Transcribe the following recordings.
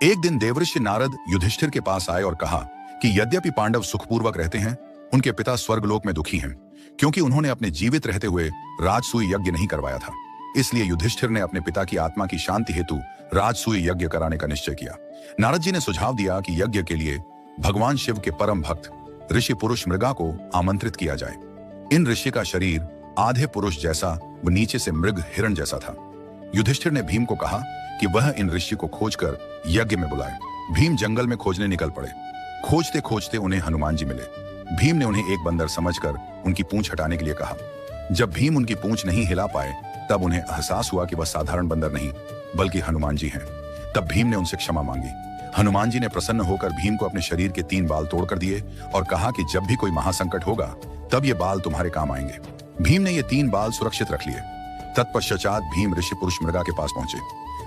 एक दिन देवर्षि नारद युधिष्ठिर के पास आए और कहा कि यद्यपि पांडव सुखपूर्वक रहते हैं, उनके पिता स्वर्गलोक में दुखी हैं, क्योंकि उन्होंने अपने जीवित रहते हुए राजसूय यज्ञ नहीं करवाया था। इसलिए युधिष्ठिर ने अपने पिता की आत्मा की शांति हेतु राजसूय यज्ञ कराने का निश्चय किया। नारद जी ने सुझाव दिया कि यज्ञ के लिए भगवान शिव के परम भक्त ऋषि पुरुष मृगा को आमंत्रित किया जाए। इन ऋषि का शरीर आधे पुरुष जैसा व नीचे से मृग हिरण जैसा था। युधिष्ठिर ने भीम को कहा कि वह इन ऋषि को खोजकर यज्ञ में बुलाए। भीम जंगल में खोजने निकल पड़े। खोजते खोजते उन्हें हनुमान जी मिले। भीम ने उन्हें एक बंदर समझकर उनकी पूंछ हटाने के लिए कहा। जब भीम उनकी पूंछ नहीं हिला पाए, तब उन्हें एहसास हुआ कि वह साधारण बंदर नहीं बल्कि हनुमान जी हैं। तब भीम ने उनसे क्षमा मांगी। हनुमान जी ने प्रसन्न होकर भीम को अपने शरीर के 3 बाल तोड़कर दिए और कहा कि जब भी कोई महासंकट होगा, तब ये बाल तुम्हारे काम आएंगे। भीम ने ये 3 बाल सुरक्षित रख लिए। तत्पश्चात भीम ऋषि पुरुष मृगा के पास पहुंचे।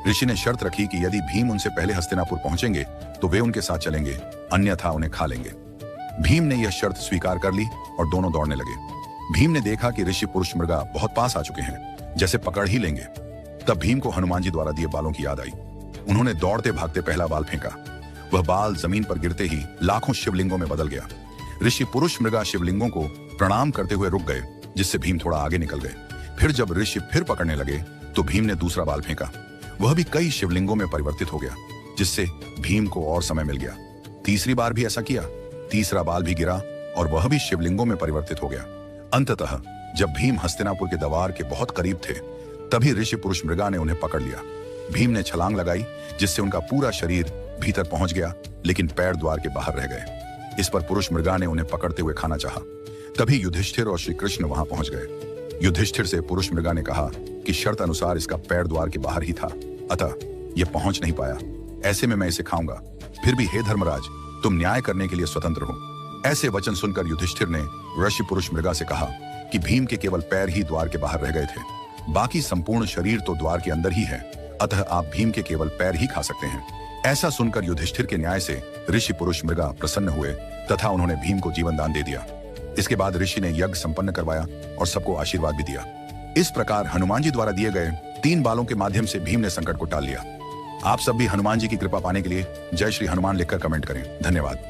ऋषि ने शर्त रखी कि यदि भीम उनसे पहले हस्तिनापुर पहुंचेंगे तो वे उनके साथ चलेंगे, अन्यथा उन्हें खा लेंगे। भीम ने यह शर्त स्वीकार कर ली और दोनों दौड़ने लगे। भीम ने देखा कि ऋषि पुरुष मृगा बहुत पास आ चुके हैं, जैसे पकड़ ही लेंगे। तब भीम को हनुमान जी द्वारा दिए बालों की याद आई। उन्होंने दौड़ते भागते पहला बाल फेंका। वह बाल जमीन पर गिरते ही लाखों शिवलिंगों में बदल गया। ऋषि पुरुष मृगा शिवलिंगों को प्रणाम करते हुए रुक गए, जिससे भीम थोड़ा आगे निकल गए। फिर जब ऋषि फिर पकड़ने लगे तो भीम ने दूसरा बाल फेंका। वह भी कई शिवलिंगों में परिवर्तित हो गया, जिससे भीम को और समय मिल गया। तीसरी बार भी ऐसा किया। तीसरा बाल भी गिरा और वह भी शिवलिंगों में परिवर्तित हो गया। अंततः जब भीम हस्तिनापुर के द्वार के बहुत करीब थे, तभी ऋषि पुरुष मृगा ने उन्हें पकड़ लिया। भीम ने छलांग लगाई, जिससे उनका पूरा शरीर भीतर पहुंच गया, लेकिन पैर द्वार के बाहर रह गए। इस पर पुरुष मृगा ने उन्हें पकड़ते हुए खाना चाहा। तभी युधिष्ठिर और श्री कृष्ण वहां पहुंच गए। युधिष्ठिर से पुरुष मृगा ने कहा कि शर्त अनुसार इसका पैर द्वार के बाहर ही था, अतः यह पहुंच नहीं पाया। ऐसे में मैं इसे खाऊंगा। फिर भी हे धर्मराज, तुम न्याय करने के लिए स्वतंत्र हो। ऐसे वचन सुनकर युधिष्ठिर ने ऋषि पुरुष मृगा से कहा कि भीम के केवल पैर ही द्वार के बाहर रह गए थे, बाकी संपूर्ण शरीर तो द्वार के अंदर ही है, अतः आप भीम के केवल पैर ही खा सकते हैं। ऐसा सुनकर युधिष्ठिर के न्याय से ऋषि पुरुष मृगा प्रसन्न हुए तथा उन्होंने भीम को जीवन दान दे दिया। इसके बाद ऋषि ने यज्ञ संपन्न करवाया और सबको आशीर्वाद भी दिया। इस प्रकार हनुमान जी द्वारा दिए गए 3 बालों के माध्यम से भीम ने संकट को टाल लिया। आप सब भी हनुमान जी की कृपा पाने के लिए जय श्री हनुमान लिखकर कमेंट करें। धन्यवाद।